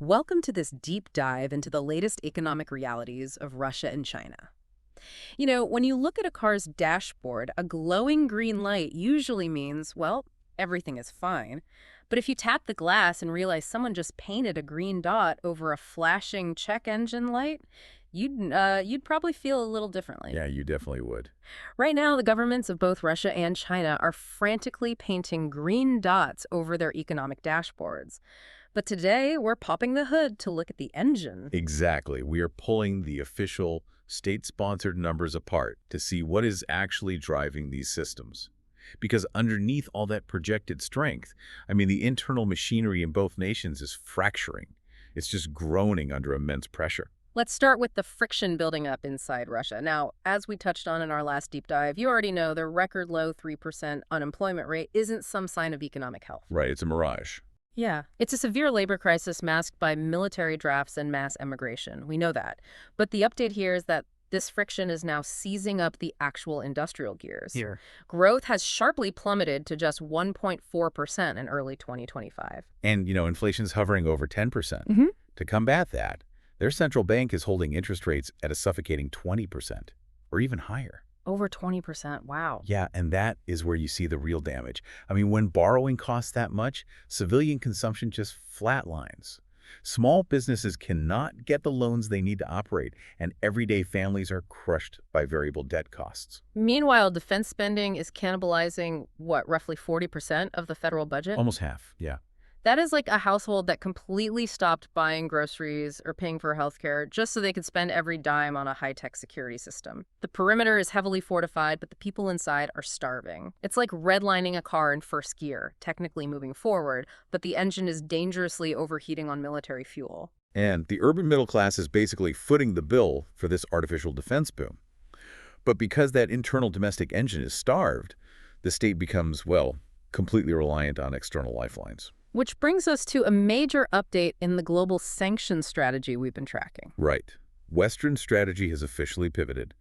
Welcome to this deep dive into the latest economic realities of Russia and China. When you look at a car's dashboard, a glowing green light usually means, well, everything is fine. But if you tap the glass and realize someone just painted a green dot over a flashing check engine light, you'd probably feel a little differently. Yeah, you definitely would. Right now, the governments of both Russia and China are frantically painting green dots over their economic dashboards. But today, we're popping the hood to look at the engine. Exactly. We are pulling the official state-sponsored numbers apart to see what is actually driving these systems. Because underneath all that projected strength, the internal machinery in both nations is fracturing. It's just groaning under immense pressure. Let's start with the friction building up inside Russia. Now, as we touched on in our last deep dive, you already know the record low 3% unemployment rate isn't some sign of economic health. Right, it's a mirage. Yeah, it's a severe labor crisis masked by military drafts and mass emigration. We know that. But the update here is that this friction is now seizing up the actual industrial gears. Here. Growth has sharply plummeted to just 1.4% in early 2025. And, inflation's hovering over 10%. Mm-hmm. To combat that, their central bank is holding interest rates at a suffocating 20% or even higher. Over 20%, wow. Yeah, and that is where you see the real damage. When borrowing costs that much, civilian consumption just flatlines. Small businesses cannot get the loans they need to operate, and everyday families are crushed by variable debt costs. Meanwhile, defense spending is cannibalizing, roughly 40% of the federal budget? Almost half, yeah. That is like a household that completely stopped buying groceries or paying for healthcare just so they could spend every dime on a high-tech security system. The perimeter is heavily fortified, but the people inside are starving. It's like redlining a car in first gear, technically moving forward, but the engine is dangerously overheating on military fuel. And the urban middle class is basically footing the bill for this artificial defense boom. But because that internal domestic engine is starved, the state becomes, well, completely reliant on external lifelines. Which brings us to a major update in the global sanctions strategy we've been tracking. Right. Western strategy has officially pivoted.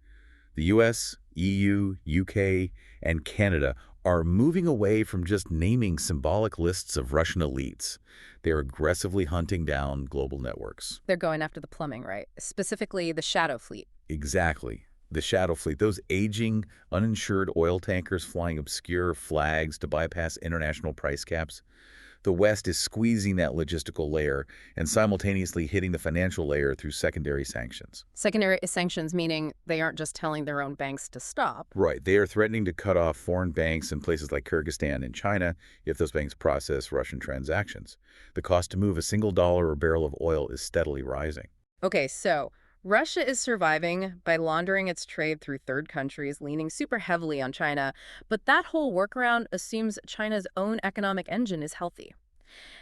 The US, EU, UK, and Canada are moving away from just naming symbolic lists of Russian elites. They're aggressively hunting down global networks. They're going after the plumbing, right? Specifically, the shadow fleet. Exactly. The shadow fleet, those aging, uninsured oil tankers flying obscure flags to bypass international price caps. The West is squeezing that logistical layer and simultaneously hitting the financial layer through secondary sanctions. Secondary sanctions meaning they aren't just telling their own banks to stop. Right. They are threatening to cut off foreign banks in places like Kyrgyzstan and China if those banks process Russian transactions. The cost to move a single dollar or barrel of oil is steadily rising. Okay, so Russia is surviving by laundering its trade through third countries, leaning super heavily on China. But that whole workaround assumes China's own economic engine is healthy.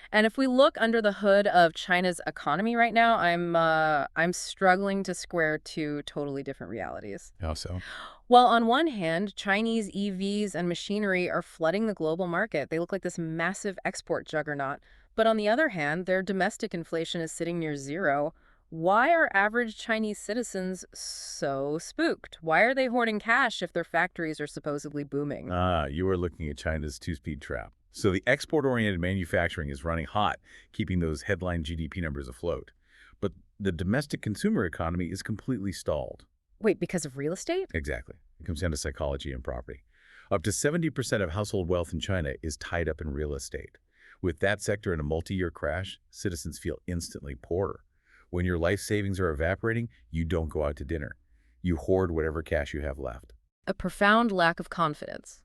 And if we look under the hood of China's economy right now, I'm struggling to square two totally different realities. How so? Well, on one hand, Chinese EVs and machinery are flooding the global market. They look like this massive export juggernaut. But on the other hand, their domestic inflation is sitting near zero. Why are average Chinese citizens so spooked? Why are they hoarding cash if their factories are supposedly booming? You are looking at China's two-speed trap. So the export-oriented manufacturing is running hot, keeping those headline GDP numbers afloat. But the domestic consumer economy is completely stalled. Wait, because of real estate? Exactly. It comes down to psychology and property. Up to 70% of household wealth in China is tied up in real estate. With that sector in a multi-year crash, citizens feel instantly poorer. When your life savings are evaporating, you don't go out to dinner. You hoard whatever cash you have left. A profound lack of confidence.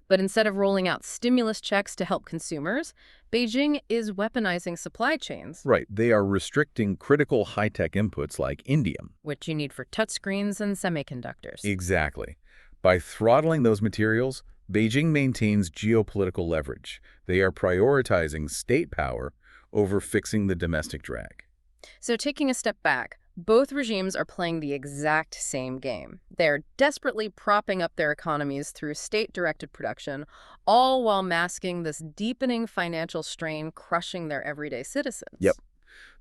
But instead of rolling out stimulus checks to help consumers, Beijing is weaponizing supply chains. Right. They are restricting critical high-tech inputs like indium. Which you need for touchscreens and semiconductors. Exactly. By throttling those materials, Beijing maintains geopolitical leverage. They are prioritizing state power over fixing the domestic drag. So taking a step back, both regimes are playing the exact same game. They're desperately propping up their economies through state-directed production, all while masking this deepening financial strain crushing their everyday citizens. Yep.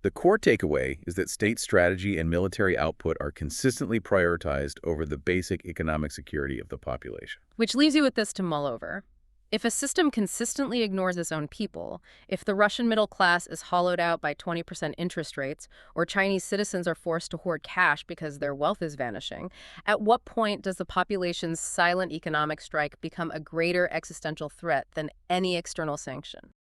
The core takeaway is that state strategy and military output are consistently prioritized over the basic economic security of the population. Which leaves you with this to mull over. If a system consistently ignores its own people, if the Russian middle class is hollowed out by 20% interest rates, or Chinese citizens are forced to hoard cash because their wealth is vanishing, at what point does the population's silent economic strike become a greater existential threat than any external sanction?